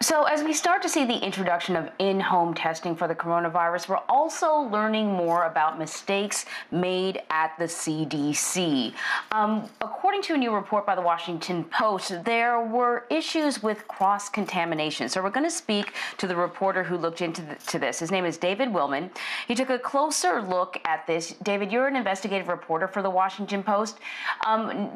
So, as we start to see the introduction of in-home testing for the coronavirus, we're also learning more about mistakes made at the CDC. According to a new report by the Washington Post, there were issues with cross-contamination. So we're going to speak to the reporter who looked into this. His name is David Willman. He took a closer look at this. David, you're an investigative reporter for the Washington Post.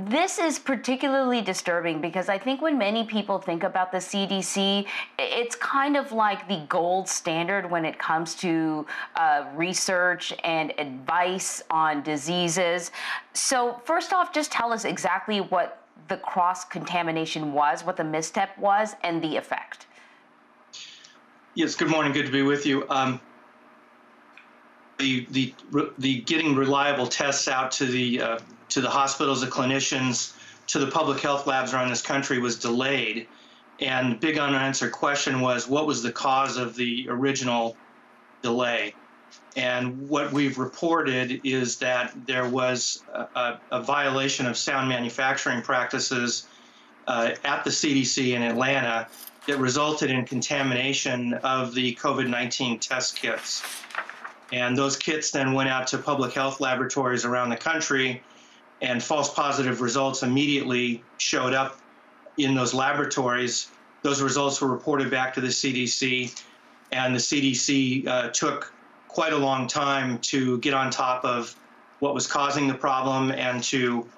This is particularly disturbing because I think when many people think about the CDC, it's kind of like the gold standard when it comes to research and advice on diseases. So first off, just tell us exactly what the cross-contamination was, what the misstep was, and the effect. Yes, good morning. Good to be with you. The getting reliable tests out to the hospitals, the clinicians, to the public health labs around this country was delayed. And the big unanswered question was, what was the cause of the original delay? And what we've reported is that there was a violation of sound manufacturing practices at the CDC in Atlanta that resulted in contamination of the COVID-19 test kits. And those kits then went out to public health laboratories around the country, and false positive results immediately showed up in those laboratories. Those results were reported back to the CDC, and the CDC took quite a long time to get on top of what was causing the problem and to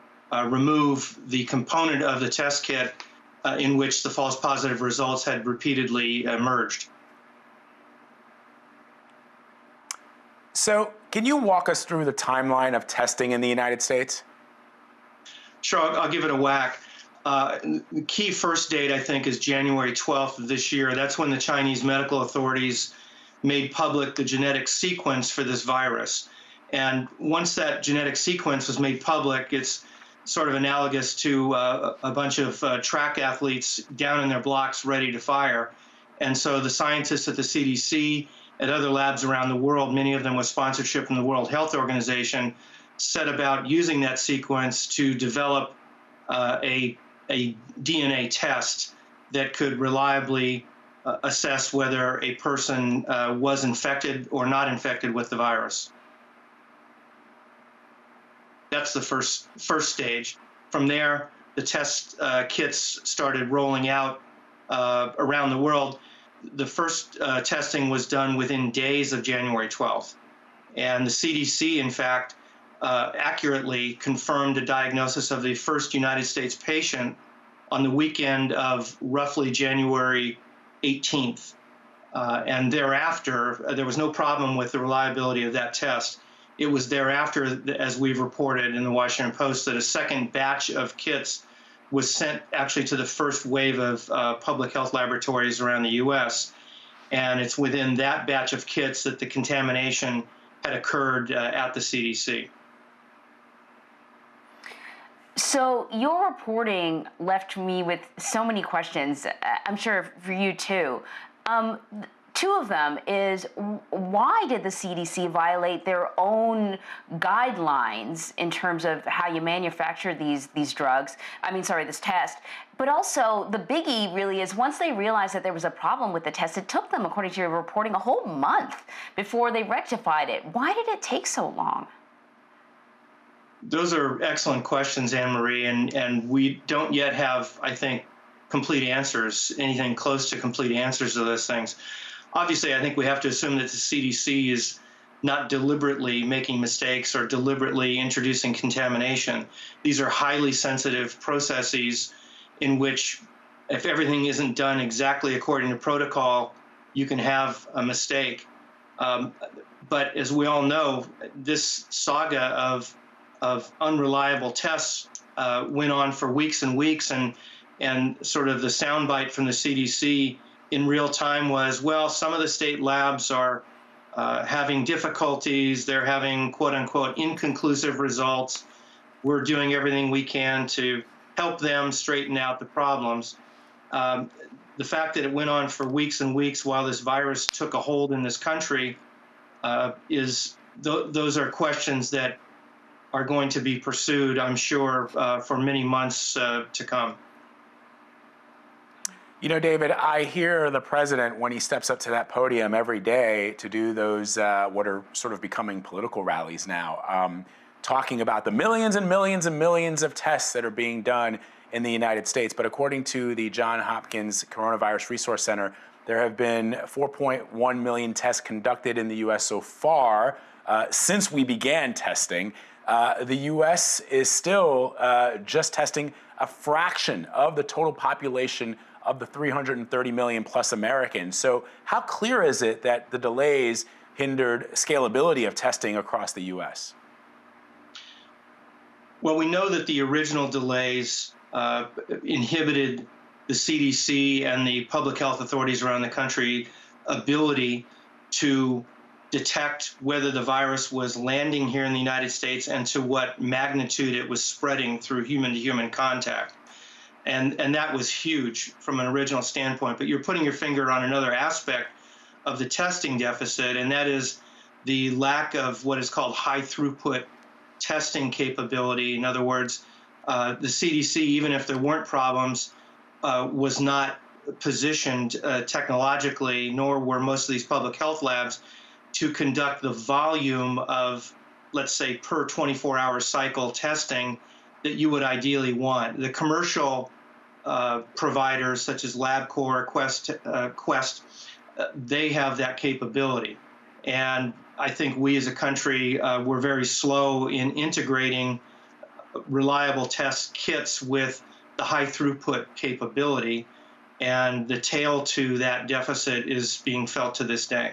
remove the component of the test kit in which the false positive results had repeatedly emerged. So, can you walk us through the timeline of testing in the United States? Sure, I'll give it a whack. The key first date, I think, is January 12th of this year. That's when the Chinese medical authorities made public the genetic sequence for this virus. And once that genetic sequence was made public, it's sort of analogous to a bunch of track athletes down in their blocks ready to fire. And so the scientists at the CDC, at other labs around the world, many of them with sponsorship from the World Health Organization, set about using that sequence to develop a DNA test that could reliably assess whether a person was infected or not infected with the virus. That's the first stage. From there, the test kits started rolling out around the world. The first testing was done within days of January 12th. And the CDC, in fact, accurately confirmed a diagnosis of the first United States patient on the weekend of roughly January 18th. And thereafter, there was no problem with the reliability of that test. It was thereafter, as we've reported in the Washington Post, that a second batch of kits was sent actually to the first wave of public health laboratories around the U.S. And it's within that batch of kits that the contamination had occurred at the CDC. So your reporting left me with so many questions, I'm sure for you too. Two of them is, why did the CDC violate their own guidelines in terms of how you manufacture these drugs? This test. But also, the biggie really is once they realized that there was a problem with the test, it took them, according to your reporting, a whole month before they rectified it. Why did it take so long? Those are excellent questions, Anne-Marie, and we don't yet have, I think, complete answers, anything close to complete answers to those things. Obviously, I think we have to assume that the CDC is not deliberately making mistakes or deliberately introducing contamination. These are highly sensitive processes in which, if everything isn't done exactly according to protocol, you can have a mistake. But as we all know, this saga of unreliable tests went on for weeks and weeks, and sort of the soundbite from the CDC in real time was, well, some of the state labs are having difficulties. They're having, quote unquote, inconclusive results. We're doing everything we can to help them straighten out the problems. The fact that it went on for weeks and weeks while this virus took a hold in this country those are questions that are going to be pursued, I'm sure, for many months to come. You know, David, I hear the president when he steps up to that podium every day to do those what are sort of becoming political rallies now, talking about the millions and millions and millions of tests that are being done in the United States. But according to the Johns Hopkins Coronavirus Resource Center, there have been 4.1 million tests conducted in the U.S. so far since we began testing. The U.S. is still just testing a fraction of the total population of the 330 million plus Americans. So how clear is it that the delays hindered scalability of testing across the U.S.? Well, we know that the original delays inhibited the CDC and the public health authorities around the country ability to detect whether the virus was landing here in the United States and to what magnitude it was spreading through human-to-human contact. And that was huge from an original standpoint. But you're putting your finger on another aspect of the testing deficit, and that is the lack of what is called high-throughput testing capability. In other words, the CDC, even if there weren't problems, was not positioned technologically, nor were most of these public health labs, to conduct the volume of, let's say, per 24-hour cycle testing that you would ideally want. The commercial providers such as LabCorp, Quest, they have that capability. And I think we as a country were very slow in integrating reliable test kits with the high throughput capability. And the tail to that deficit is being felt to this day.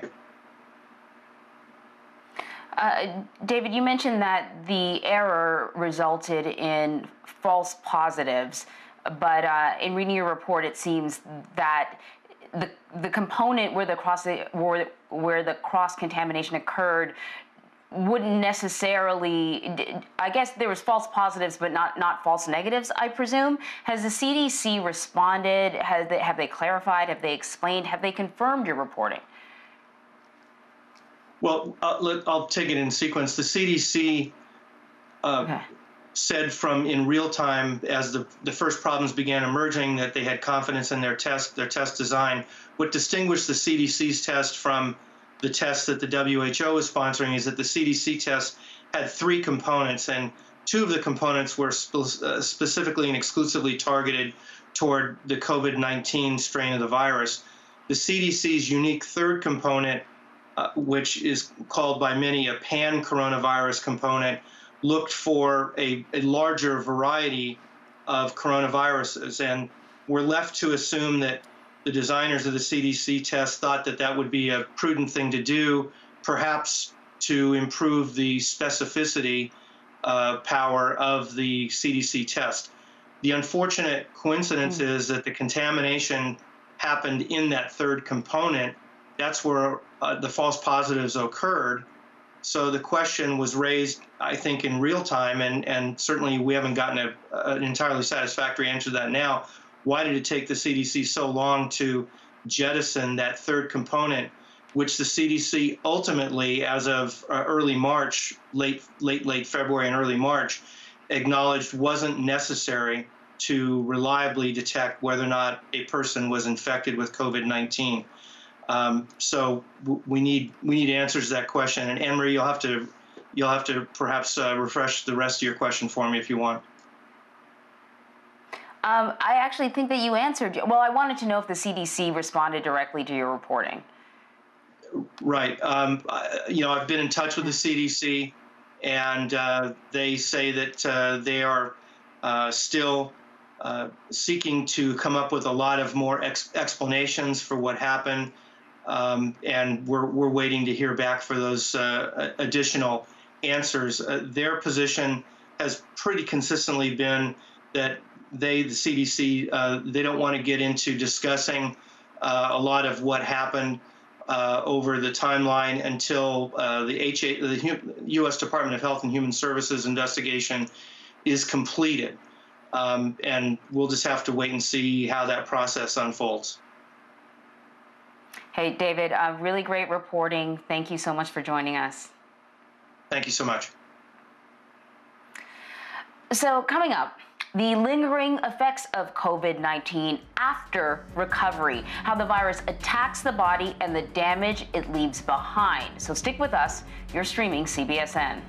David, you mentioned that the error resulted in false positives, but in reading your report, it seems that the component where the cross contamination occurred wouldn't necessarily. I guess there was false positives, but not false negatives, I presume. Has the CDC responded? Have they clarified? Have they explained? Have they confirmed your reporting? Well, I'll take it in sequence. The CDC said in real time, as the first problems began emerging, that they had confidence in their test design. What distinguished the CDC's test from the test that the WHO is sponsoring is that the CDC test had three components, and two of the components were specifically and exclusively targeted toward the COVID-19 strain of the virus. The CDC's unique third component, which is called by many a pan-coronavirus component, looked for a larger variety of coronaviruses. And we're left to assume that the designers of the CDC test thought that that would be a prudent thing to do, perhaps to improve the specificity power of the CDC test. The unfortunate coincidence is that the contamination happened in that third component. That's where the false positives occurred. So the question was raised, I think, in real time, and certainly we haven't gotten an entirely satisfactory answer to that now. Why did it take the CDC so long to jettison that third component, which the CDC ultimately, as of early March, late February and early March, acknowledged wasn't necessary to reliably detect whether or not a person was infected with COVID-19. So we need answers to that question. And Anne-Marie, you'll have to perhaps refresh the rest of your question for me if you want. I actually think that you answered. Well, I wanted to know if the CDC responded directly to your reporting. Right. I've been in touch with the CDC, and they say that they are still seeking to come up with a lot of more explanations for what happened. And we're waiting to hear back for those additional answers. Their position has pretty consistently been that the CDC, they don't want to get into discussing a lot of what happened over the timeline until the U.S. Department of Health and Human Services investigation is completed. And we'll just have to wait and see how that process unfolds. Hey, David, really great reporting. Thank you so much for joining us. Thank you so much. So coming up, the lingering effects of COVID-19 after recovery, how the virus attacks the body and the damage it leaves behind. So stick with us. You're streaming CBSN.